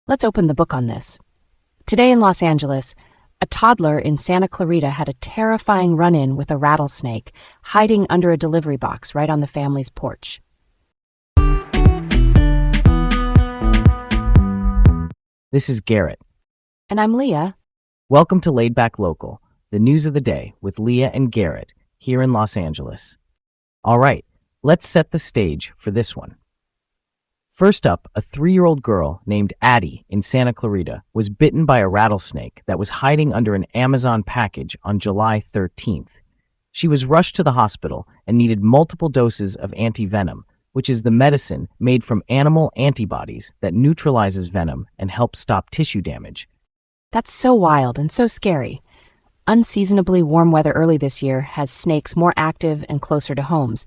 Let's open the book on this. Today in Los Angeles, a toddler in Santa Clarita had a terrifying run-in with a rattlesnake hiding under a delivery box right on the family's porch. This is Garrett. And I'm Leah. Welcome to Laid Back Local, the news of the day with Leah and Garrett here in Los Angeles. All right, let's set the stage for this one. First up, a 3-year-old girl named Addie in Santa Clarita was bitten by a rattlesnake that was hiding under an Amazon package on July 13th. She was rushed to the hospital and needed multiple doses of antivenom, which is the medicine made from animal antibodies that neutralizes venom and helps stop tissue damage. That's so wild and so scary. Unseasonably warm weather early this year has snakes more active and closer to homes.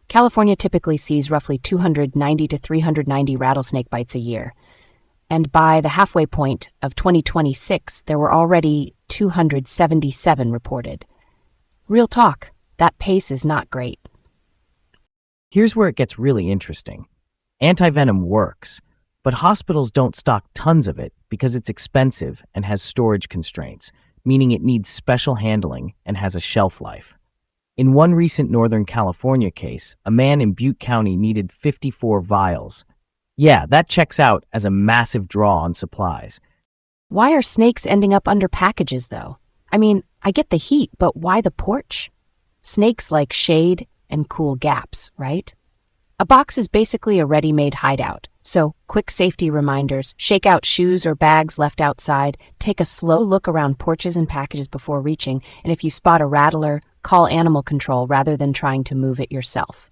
California typically sees roughly 290 to 390 rattlesnake bites a year. And by the halfway point of 2026, there were already 277 reported. Real talk, that pace is not great. Here's where it gets really interesting. Antivenom works, but hospitals don't stock tons of it because it's expensive and has storage constraints, meaning it needs special handling and has a shelf life. In one recent Northern California case, a man in Butte County needed 54 vials. Yeah, that checks out as a massive draw on supplies. Why are snakes ending up under packages, though? I mean, I get the heat, but why the porch? Snakes like shade and cool gaps, right? A box is basically a ready-made hideout. So, quick safety reminders, shake out shoes or bags left outside, take a slow look around porches and packages before reaching, and if you spot a rattler, call animal control rather than trying to move it yourself.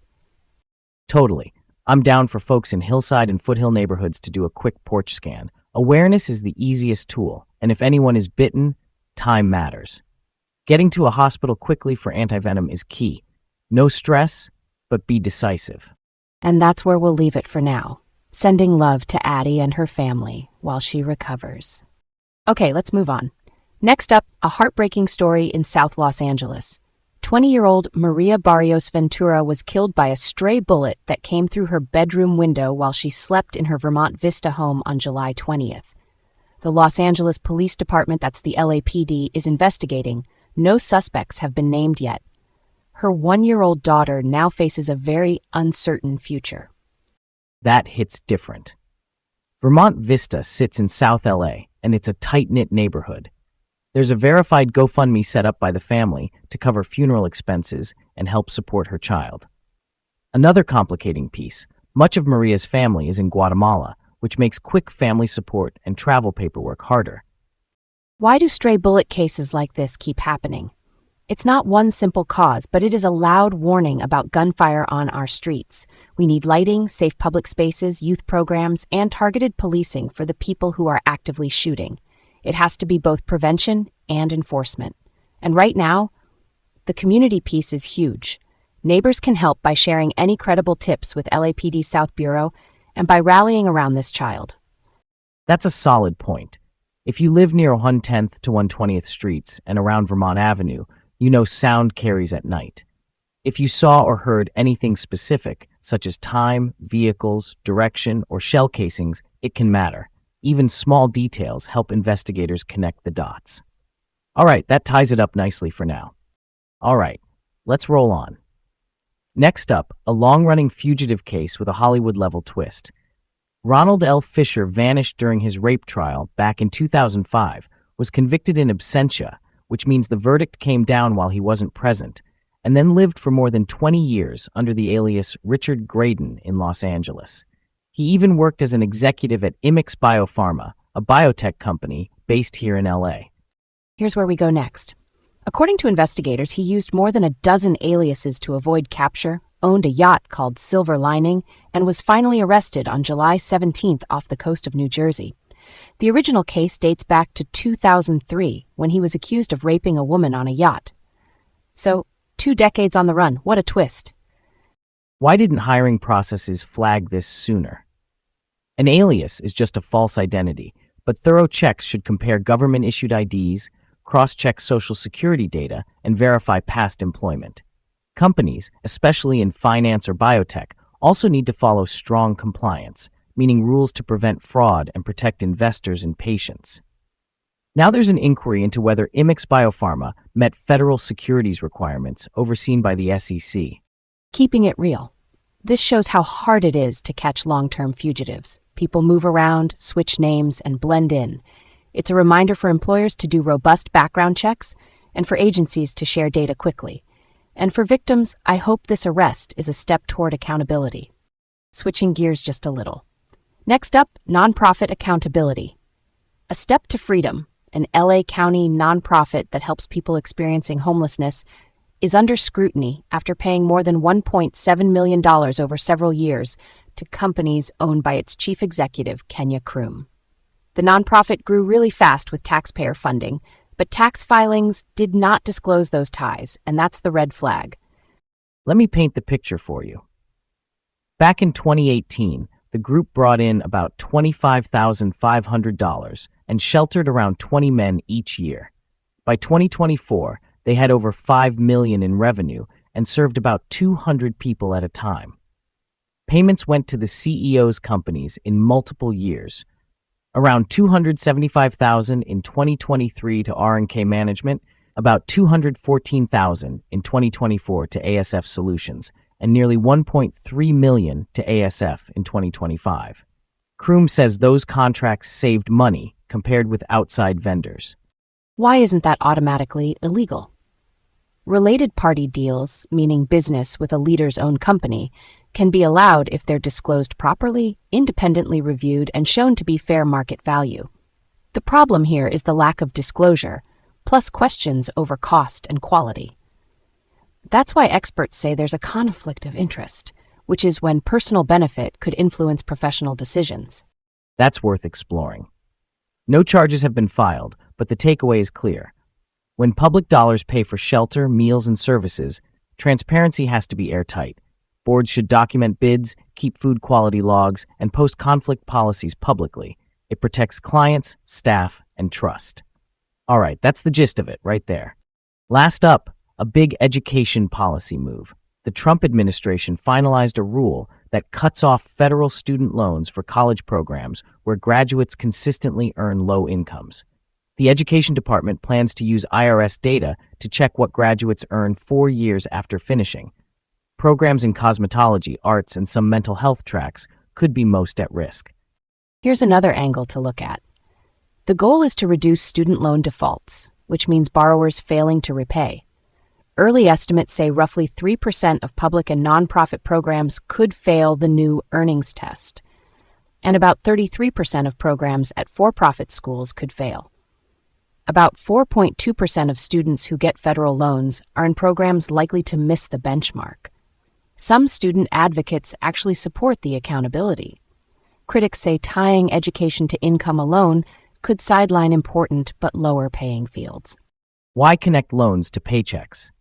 Totally. I'm down for folks in hillside and foothill neighborhoods to do a quick porch scan. Awareness is the easiest tool, and if anyone is bitten, time matters. Getting to a hospital quickly for antivenom is key. No stress, but be decisive. And that's where we'll leave it for now. Sending love to Addie and her family while she recovers. Okay, let's move on. Next up, a heartbreaking story in South Los Angeles. 20-year-old Maria Barrios Ventura was killed by a stray bullet that came through her bedroom window while she slept in her Vermont Vista home on July 20th. The Los Angeles Police Department, that's the LAPD, is investigating. No suspects have been named yet. Her 1-year-old daughter now faces a very uncertain future. That hits different. Vermont Vista sits in South LA, and it's a tight-knit neighborhood. There's a verified GoFundMe set up by the family to cover funeral expenses and help support her child. Another complicating piece, much of Maria's family is in Guatemala, which makes quick family support and travel paperwork harder. Why do stray bullet cases like this keep happening? It's not one simple cause, but it is a loud warning about gunfire on our streets. We need lighting, safe public spaces, youth programs, and targeted policing for the people who are actively shooting. It has to be both prevention and enforcement. And right now, the community piece is huge. Neighbors can help by sharing any credible tips with LAPD South Bureau and by rallying around this child. That's a solid point. If you live near 110th to 120th Streets and around Vermont Avenue, you know sound carries at night. If you saw or heard anything specific, such as time, vehicles, direction, or shell casings, it can matter. Even small details help investigators connect the dots. All right, that ties it up nicely for now. All right, let's roll on. Next up, a long-running fugitive case with a Hollywood-level twist. Ronald L. Fisher vanished during his rape trial back in 2005, was convicted in absentia, which means the verdict came down while he wasn't present, and then lived for more than 20 years under the alias Richard Graydon in Los Angeles. He even worked as an executive at Imix Biopharma, a biotech company based here in LA. Here's where we go next. According to investigators, he used more than a dozen aliases to avoid capture, owned a yacht called Silver Lining, and was finally arrested on July 17th off the coast of New Jersey. The original case dates back to 2003, when he was accused of raping a woman on a yacht. So, 2 decades on the run, what a twist. Why didn't hiring processes flag this sooner? An alias is just a false identity, but thorough checks should compare government-issued IDs, cross-check social security data, and verify past employment. Companies, especially in finance or biotech, also need to follow strong compliance, meaning rules to prevent fraud and protect investors and patients. Now there's an inquiry into whether Imix Biopharma met federal securities requirements overseen by the SEC. Keeping it real. This shows how hard it is to catch long-term fugitives. People move around, switch names, and blend in. It's a reminder for employers to do robust background checks and for agencies to share data quickly. And for victims, I hope this arrest is a step toward accountability. Switching gears just a little. Next up, nonprofit accountability. A Step to Freedom, an LA County nonprofit that helps people experiencing homelessness, is under scrutiny after paying more than $1.7 million over several years to companies owned by its chief executive, Kenya Kroom. The nonprofit grew really fast with taxpayer funding, but tax filings did not disclose those ties, and that's the red flag. Let me paint the picture for you. Back in 2018, the group brought in about $25,500 and sheltered around 20 men each year. By 2024, they had over $5 million in revenue and served about 200 people at a time. Payments went to the CEO's companies in multiple years. Around $275,000 in 2023 to R&K Management, about $214,000 in 2024 to ASF Solutions, and nearly $1.3 million to ASF in 2025. Kroom says those contracts saved money compared with outside vendors. Why isn't that automatically illegal? Related party deals, meaning business with a leader's own company, can be allowed if they're disclosed properly, independently reviewed, and shown to be fair market value. The problem here is the lack of disclosure, plus questions over cost and quality. That's why experts say there's a conflict of interest, which is when personal benefit could influence professional decisions. That's worth exploring. No charges have been filed, but the takeaway is clear. When public dollars pay for shelter, meals, and services, transparency has to be airtight. Boards should document bids, keep food quality logs, and post conflict policies publicly. It protects clients, staff, and trust. All right, that's the gist of it right there. Last up, a big education policy move. The Trump administration finalized a rule that cuts off federal student loans for college programs where graduates consistently earn low incomes. The Education Department plans to use IRS data to check what graduates earn 4 years after finishing. Programs in cosmetology, arts, and some mental health tracks could be most at risk. Here's another angle to look at. The goal is to reduce student loan defaults, which means borrowers failing to repay. Early estimates say roughly 3% of public and nonprofit programs could fail the new earnings test, and about 33% of programs at for-profit schools could fail. About 4.2% of students who get federal loans are in programs likely to miss the benchmark. Some student advocates actually support the accountability. Critics say tying education to income alone could sideline important but lower-paying fields. Why connect loans to paychecks?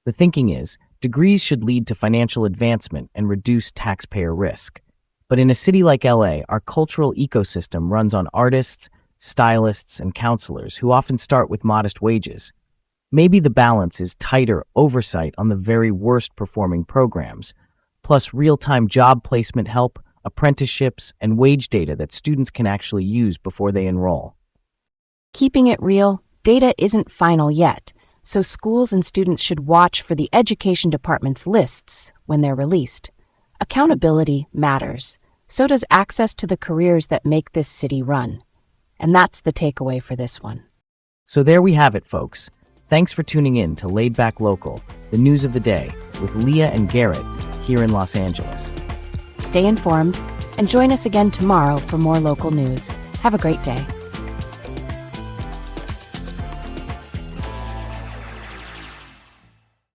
The thinking is, degrees should lead to financial advancement and reduce taxpayer risk. But in a city like LA, our cultural ecosystem runs on artists, stylists, and counselors who often start with modest wages. Maybe the balance is tighter oversight on the very worst performing programs, plus real-time job placement help, apprenticeships, and wage data that students can actually use before they enroll. Keeping it real, data isn't final yet, so schools and students should watch for the Education Department's lists when they're released. Accountability matters. So does access to the careers that make this city run. And that's the takeaway for this one. So there we have it, folks. Thanks for tuning in to Laid Back Local, the news of the day, with Leah and Garrett here in Los Angeles. Stay informed and join us again tomorrow for more local news. Have a great day.